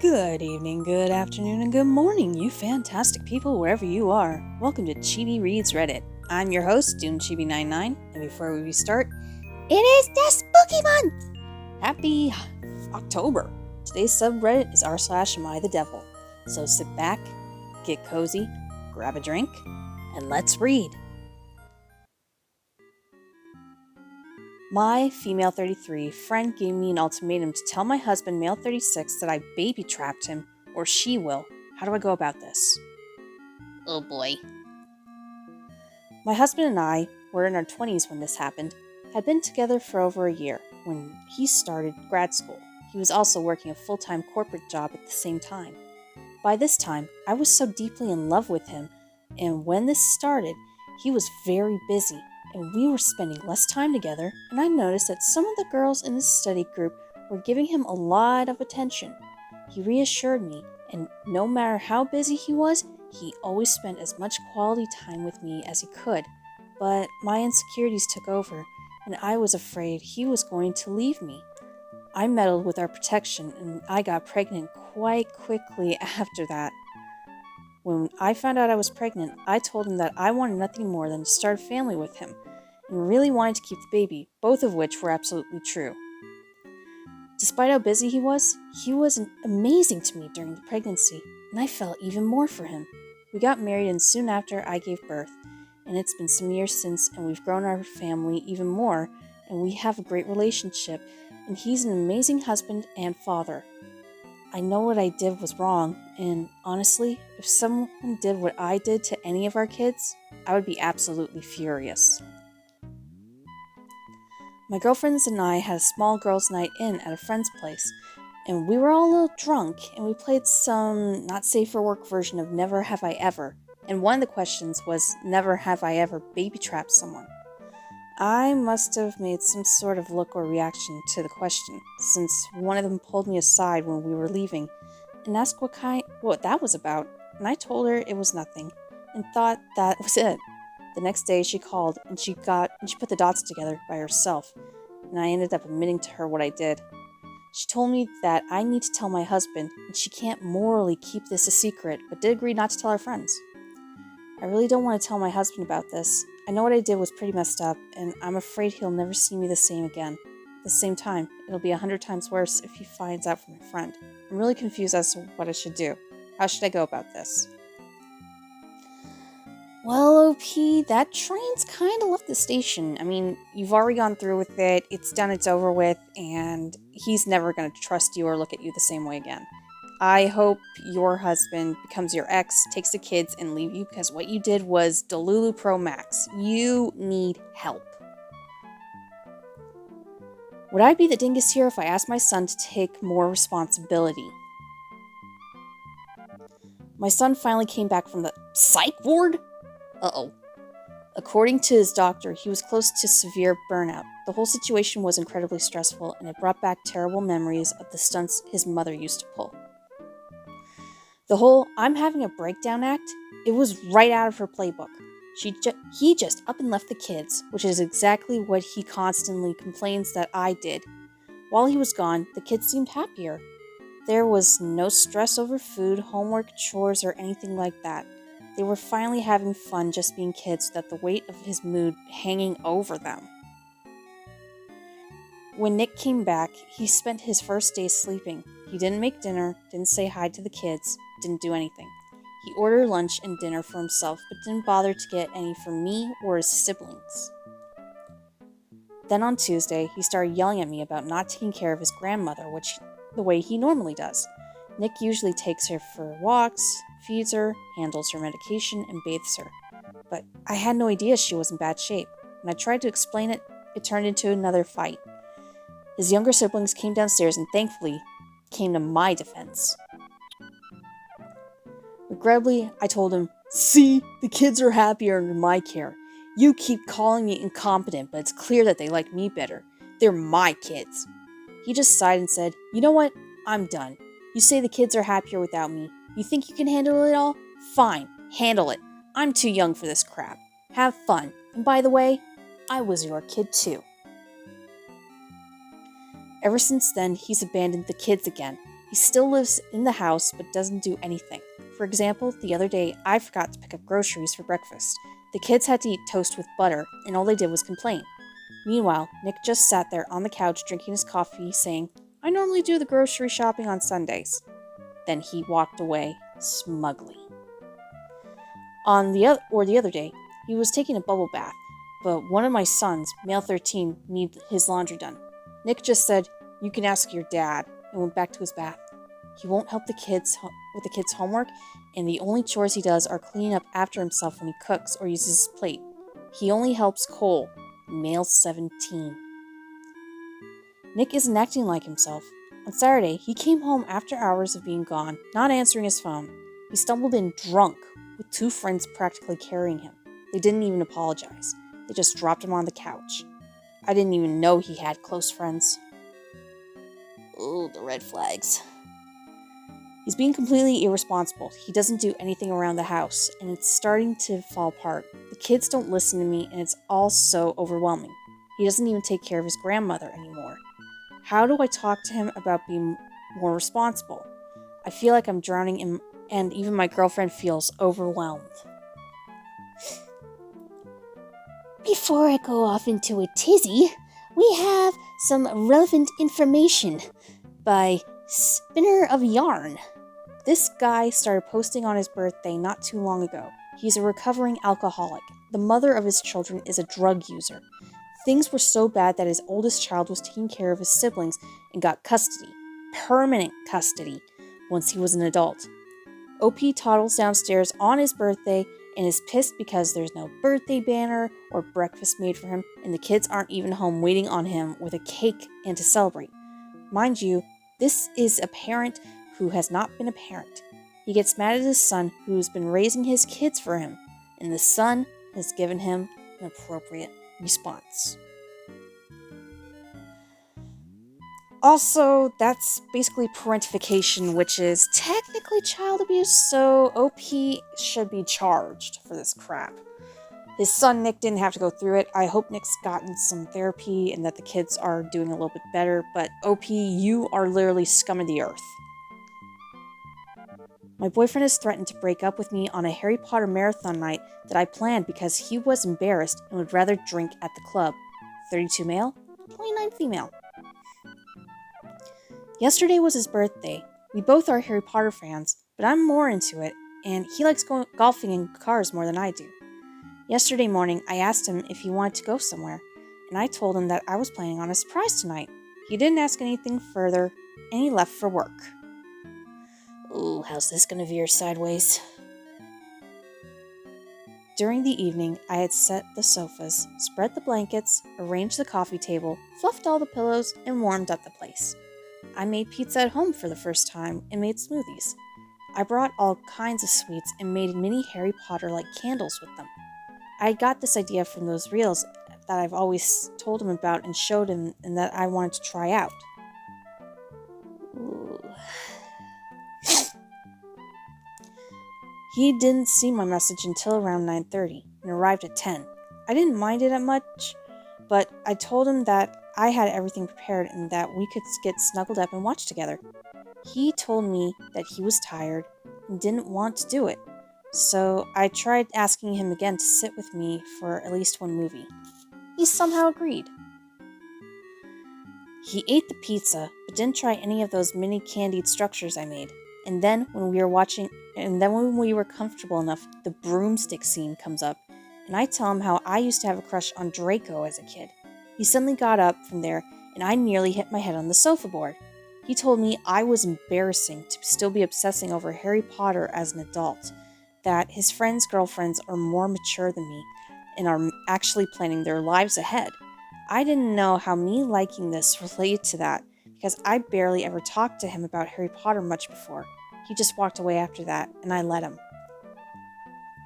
Good evening, good afternoon, and good morning, you fantastic people wherever you are. Welcome to Chibi Reads Reddit. I'm your host, Chibi99, and before we start, it is the spooky month! Happy October! Today's subreddit is r/am I the devil. So sit back, get cozy, grab a drink, and let's read. My female 33 friend gave me an ultimatum to tell my husband, male 36, that I baby trapped him, or she will. How do I go about this? Oh boy. My husband and I were in our 20s when this happened, had been together for over a year. When he started grad school, he was also working a full-time corporate job at the same time. By this time, I was so deeply in love with him, and when this started, he was very busy. And we were spending less time together, and I noticed that some of the girls in his study group were giving him a lot of attention. He reassured me, and no matter how busy he was, he always spent as much quality time with me as he could. But my insecurities took over, and I was afraid he was going to leave me. I meddled with our protection, and I got pregnant quite quickly after that. When I found out I was pregnant, I told him that I wanted nothing more than to start a family with him, and really wanted to keep the baby, both of which were absolutely true. Despite how busy he was amazing to me during the pregnancy, and I felt even more for him. We got married, and soon after I gave birth, and it's been some years since, and we've grown our family even more, and we have a great relationship, and he's an amazing husband and father. I know what I did was wrong, and honestly, if someone did what I did to any of our kids, I would be absolutely furious. My girlfriends and I had a small girls' night in at a friend's place, and we were all a little drunk, and we played some not safe for work version of Never Have I Ever, and one of the questions was, never have I ever baby trapped someone. I must have made some sort of look or reaction to the question, since one of them pulled me aside when we were leaving and asked what that was about, and I told her it was nothing, and thought that was it. The next day she called, and she put the dots together by herself, and I ended up admitting to her what I did. She told me that I need to tell my husband, and she can't morally keep this a secret, but did agree not to tell her friends. I really don't want to tell my husband about this. I know what I did was pretty messed up, and I'm afraid he'll never see me the same again. At the same time, it'll be 100 times worse if he finds out from a friend. I'm really confused as to what I should do. How should I go about this? Well, OP, that train's kind of left the station. I mean, you've already gone through with it, it's done, it's over with, and he's never going to trust you or look at you the same way again. I hope your husband becomes your ex, takes the kids, and leave you, because what you did was Delulu Pro Max. You need help. Would I be the dingus here if I asked my son to take more responsibility? My son finally came back from the psych ward? Uh-oh. According to his doctor, he was close to severe burnout. The whole situation was incredibly stressful, and it brought back terrible memories of the stunts his mother used to pull. The whole "I'm having a breakdown" act, it was right out of her playbook. He just up and left the kids, which is exactly what he constantly complains that I did. While he was gone, the kids seemed happier. There was no stress over food, homework, chores, or anything like that. They were finally having fun just being kids without the weight of his mood hanging over them. When Nick came back, he spent his first day sleeping. He didn't make dinner, didn't say hi to the kids, didn't do anything. He ordered lunch and dinner for himself, but didn't bother to get any for me or his siblings. Then on Tuesday, he started yelling at me about not taking care of his grandmother, which the way he normally does. Nick usually takes her for walks, feeds her, handles her medication, and bathes her. But I had no idea she was in bad shape. When I tried to explain it, it turned into another fight. His younger siblings came downstairs and thankfully came to my defense. Regrettably, I told him, "See, the kids are happier under my care. You keep calling me incompetent, but it's clear that they like me better. They're my kids." He just sighed and said, "You know what? I'm done. You say the kids are happier without me. You think you can handle it all? Fine, handle it. I'm too young for this crap. Have fun. And by the way, I was your kid too." Ever since then, he's abandoned the kids again. He still lives in the house but doesn't do anything. For example, the other day, I forgot to pick up groceries for breakfast. The kids had to eat toast with butter, and all they did was complain. Meanwhile, Nick just sat there on the couch drinking his coffee, saying, "I normally do the grocery shopping on Sundays." Then he walked away smugly. The other day, he was taking a bubble bath, but one of my sons, male 13, needed his laundry done. Nick just said, "You can ask your dad," and went back to his bath. He won't help the kids with the kids' homework, and the only chores he does are cleaning up after himself when he cooks or uses his plate. He only helps Cole, male 17. Nick isn't acting like himself. On Saturday, he came home after hours of being gone, not answering his phone. He stumbled in drunk, with 2 friends practically carrying him. They didn't even apologize. They just dropped him on the couch. I didn't even know he had close friends. Ooh, the red flags. He's being completely irresponsible. He doesn't do anything around the house, and it's starting to fall apart. The kids don't listen to me, and it's all so overwhelming. He doesn't even take care of his grandmother anymore. How do I talk to him about being more responsible? I feel like I'm drowning in, and even my girlfriend feels overwhelmed. Before I go off into a tizzy, we have some relevant information by Spinner of Yarn. This guy started posting on his birthday not too long ago. He's a recovering alcoholic. The mother of his children is a drug user. Things were so bad that his oldest child was taking care of his siblings and got custody, permanent custody, once he was an adult. OP toddles downstairs on his birthday and is pissed because there's no birthday banner or breakfast made for him, and the kids aren't even home waiting on him with a cake and to celebrate. Mind you, this is a parent who has not been a parent. He gets mad at his son who's been raising his kids for him, and the son has given him an appropriate response. Also, that's basically parentification, which is technically child abuse, so OP should be charged for this crap. His son Nick didn't have to go through it. I hope Nick's gotten some therapy and that the kids are doing a little bit better, but OP, you are literally scum of the earth. My boyfriend has threatened to break up with me on a Harry Potter marathon night that I planned because he was embarrassed and would rather drink at the club. 32 male, 29 female. Yesterday was his birthday. We both are Harry Potter fans, but I'm more into it, and he likes going golfing in cars more than I do. Yesterday morning, I asked him if he wanted to go somewhere, and I told him that I was planning on a surprise tonight. He didn't ask anything further, and he left for work. Ooh, how's this gonna veer sideways? During the evening, I had set the sofas, spread the blankets, arranged the coffee table, fluffed all the pillows, and warmed up the place. I made pizza at home for the first time and made smoothies. I brought all kinds of sweets and made mini Harry Potter-like candles with them. I got this idea from those reels that I've always told him about and showed him and that I wanted to try out. Ooh. He didn't see my message until around 9:30 and arrived at 10. I didn't mind it that much, but I told him that I had everything prepared and that we could get snuggled up and watch together. He told me that he was tired and didn't want to do it, so I tried asking him again to sit with me for at least one movie. He somehow agreed. He ate the pizza, but didn't try any of those mini candied structures I made. And then when we were comfortable enough, the broomstick scene comes up, and I tell him how I used to have a crush on Draco as a kid. He suddenly got up from there, and I nearly hit my head on the sofa board. He told me I was embarrassing to still be obsessing over Harry Potter as an adult, that his friends' girlfriends are more mature than me, and are actually planning their lives ahead. I didn't know how me liking this related to that, because I barely ever talked to him about Harry Potter much before. He just walked away after that, and I let him.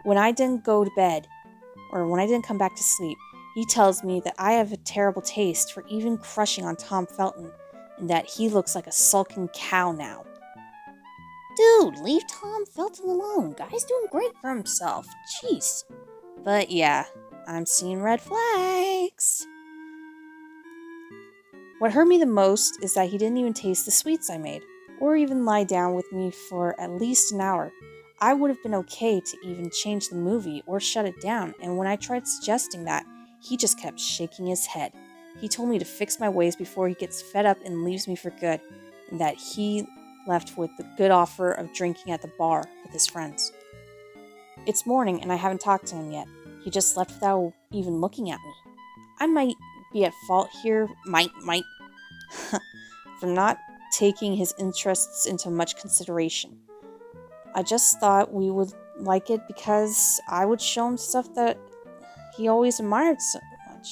When I didn't go to bed, or when I didn't come back to sleep, he tells me that I have a terrible taste for even crushing on Tom Felton, and that he looks like a sulking cow now. Dude, leave Tom Felton alone. Guy's doing great for himself. Jeez. But yeah, I'm seeing red flags. What hurt me the most is that he didn't even taste the sweets I made. or even lie down with me for at least an hour. I would have been okay to even change the movie or shut it down, and when I tried suggesting that, he just kept shaking his head. He told me to fix my ways before he gets fed up and leaves me for good, and that he left with the good offer of drinking at the bar with his friends. It's morning and I haven't talked to him yet. He just left without even looking at me. I might be at fault here, might, for not taking his interests into much consideration. I just thought we would like it because I would show him stuff that he always admired so much.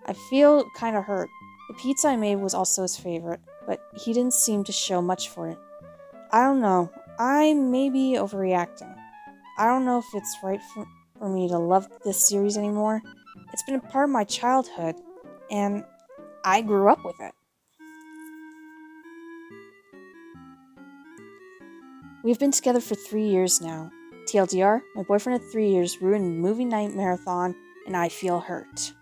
I feel kind of hurt. The pizza I made was also his favorite, but he didn't seem to show much for it. I don't know. I may be overreacting. I don't know if it's right for me to love this series anymore. It's been a part of my childhood, and I grew up with it. We've been together for 3 years now. TLDR, my boyfriend of 3 years ruined movie night marathon, and I feel hurt.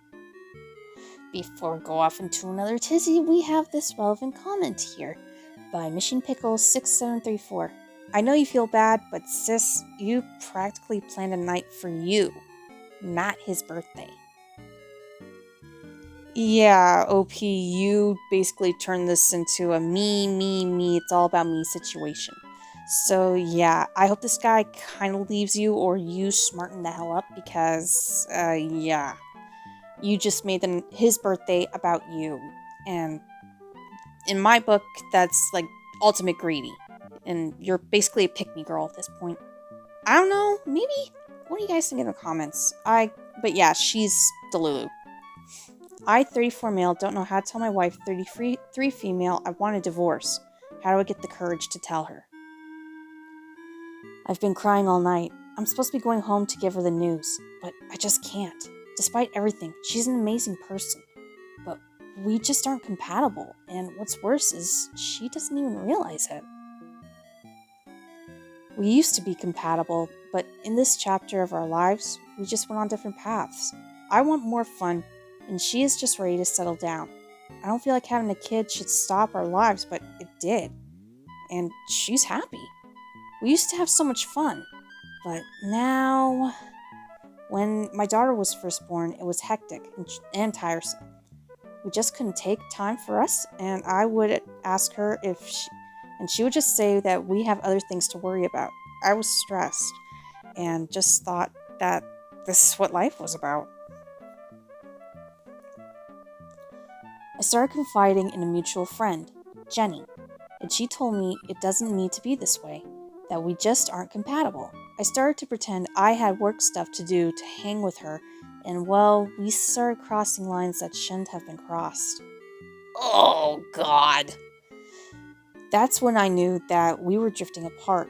Before we go off into another tizzy, we have this relevant comment here by Mission Pickle 6734. I know you feel bad, but sis, you practically planned a night for you, not his birthday. Yeah, OP, you basically turned this into a me, it's all about me situation. So yeah, I hope this guy kind of leaves you or you smarten the hell up because, yeah. You just made his birthday about you. And in my book, that's like ultimate greedy. And you're basically a pick-me girl at this point. I don't know, maybe? What do you guys think in the comments? But yeah, she's Delulu. I, 34 male, don't know how to tell my wife, 33 female, I want a divorce. How do I get the courage to tell her? I've been crying all night. I'm supposed to be going home to give her the news, but I just can't. Despite everything, she's an amazing person. But we just aren't compatible, and what's worse is she doesn't even realize it. We used to be compatible, but in this chapter of our lives, we just went on different paths. I want more fun, and she is just ready to settle down. I don't feel like having a kid should stop our lives, but it did. And she's happy. We used to have so much fun, but now... When my daughter was first born, it was hectic and tiresome. We just couldn't take time for us, and I would ask her and she would just say that we have other things to worry about. I was stressed and just thought that this is what life was about. I started confiding in a mutual friend, Jenny, and she told me it doesn't need to be this way, that we just aren't compatible. I started to pretend I had work stuff to do to hang with her, and well, we started crossing lines that shouldn't have been crossed. Oh, God. That's when I knew that we were drifting apart,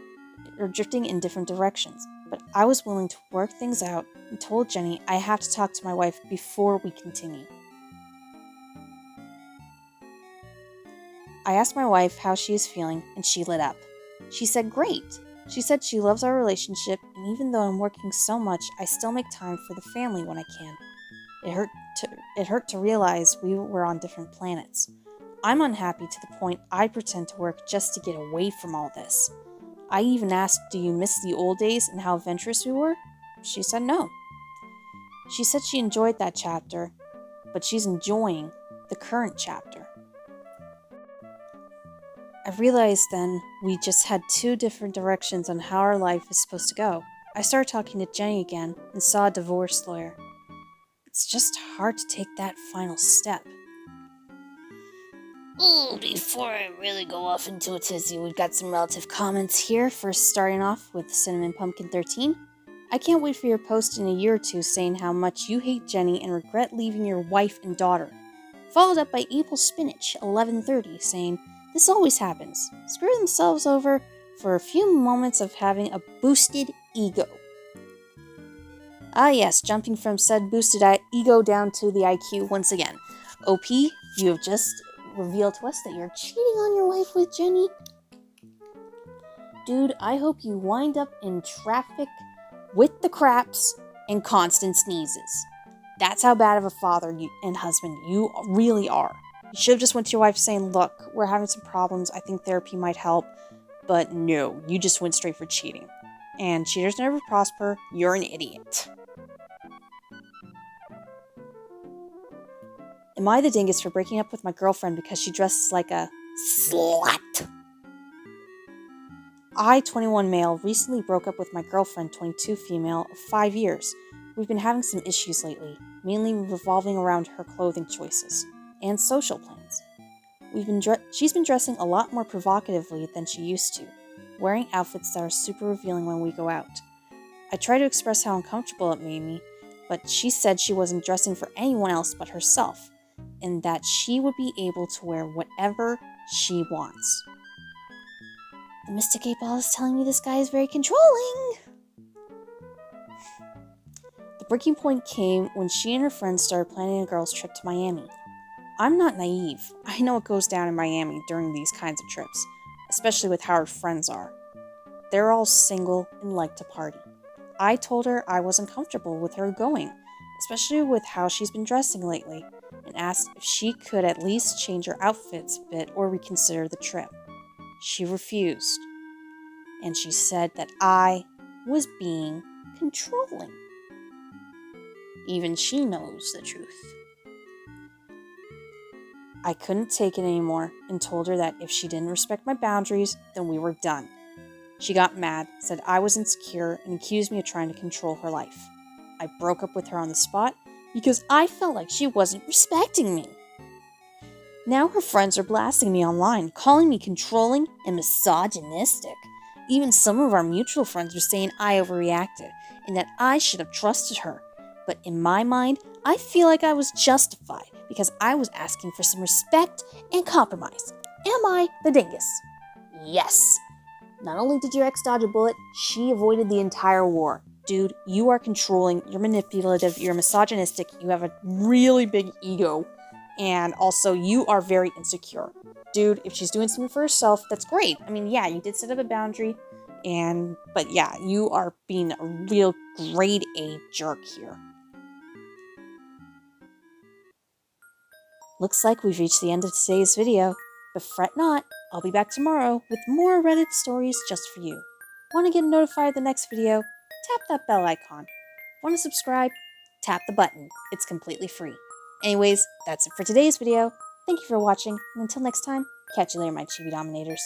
or drifting in different directions, but I was willing to work things out and told Jenny I have to talk to my wife before we continue. I asked my wife how she is feeling, and she lit up. She said great. She said she loves our relationship, and even though I'm working so much, I still make time for the family when I can. It hurt to realize we were on different planets. I'm unhappy to the point I pretend to work just to get away from all this. I even asked, do you miss the old days and how adventurous we were? She said no. She said she enjoyed that chapter, but she's enjoying the current chapter. I realized then we just had two different directions on how our life is supposed to go. I started talking to Jenny again and saw a divorce lawyer. It's just hard to take that final step. Ooh, before I really go off into a tizzy, we've got some relative comments here. First, starting off with Cinnamon Pumpkin 13. I can't wait for your post in a year or two saying how much you hate Jenny and regret leaving your wife and daughter. Followed up by April Spinach 1130 saying, this always happens. Screw themselves over for a few moments of having a boosted ego. Ah yes, jumping from said boosted ego down to the IQ once again. OP, you have just revealed to us that you're cheating on your wife with Jenny. Dude, I hope you wind up in traffic with the craps and constant sneezes. That's how bad of a father and husband you really are. You should have just went to your wife saying, look, we're having some problems. I think therapy might help. But no, you just went straight for cheating. And cheaters never prosper. You're an idiot. Am I the dingus for breaking up with my girlfriend because she dresses like a slut? I, 21 male, recently broke up with my girlfriend, 22 female, of 5 years. We've been having some issues lately, mainly revolving around her clothing choices and social plans. She's been dressing a lot more provocatively than she used to, wearing outfits that are super revealing when we go out. I tried to express how uncomfortable it made me, but she said she wasn't dressing for anyone else but herself, and that she would be able to wear whatever she wants. The Mystic 8 Ball is telling me this guy is very controlling. The breaking point came when she and her friends started planning a girls' trip to Miami. I'm not naive. I know what goes down in Miami during these kinds of trips, especially with how her friends are. They're all single and like to party. I told her I wasn't comfortable with her going, especially with how she's been dressing lately, and asked if she could at least change her outfits a bit or reconsider the trip. She refused, and she said that I was being controlling. Even she knows the truth. I couldn't take it anymore and told her that if she didn't respect my boundaries, then we were done. She got mad, said I was insecure, and accused me of trying to control her life. I broke up with her on the spot because I felt like she wasn't respecting me. Now her friends are blasting me online, calling me controlling and misogynistic. Even some of our mutual friends are saying I overreacted and that I should have trusted her. But in my mind, I feel like I was justified because I was asking for some respect and compromise. Am I the dingus? Yes. Not only did your ex dodge a bullet, she avoided the entire war. Dude, you are controlling, you're manipulative, you're misogynistic, you have a really big ego, and also you are very insecure. Dude, if she's doing something for herself, that's great. I mean, yeah, you did set up a boundary, but yeah, you are being a real grade A jerk here. Looks like we've reached the end of today's video, but fret not, I'll be back tomorrow with more Reddit stories just for you. Want to get notified of the next video? Tap that bell icon. Want to subscribe? Tap the button. It's completely free. Anyways, that's it for today's video. Thank you for watching, and until next time, catch you later, my Chibi Dominators.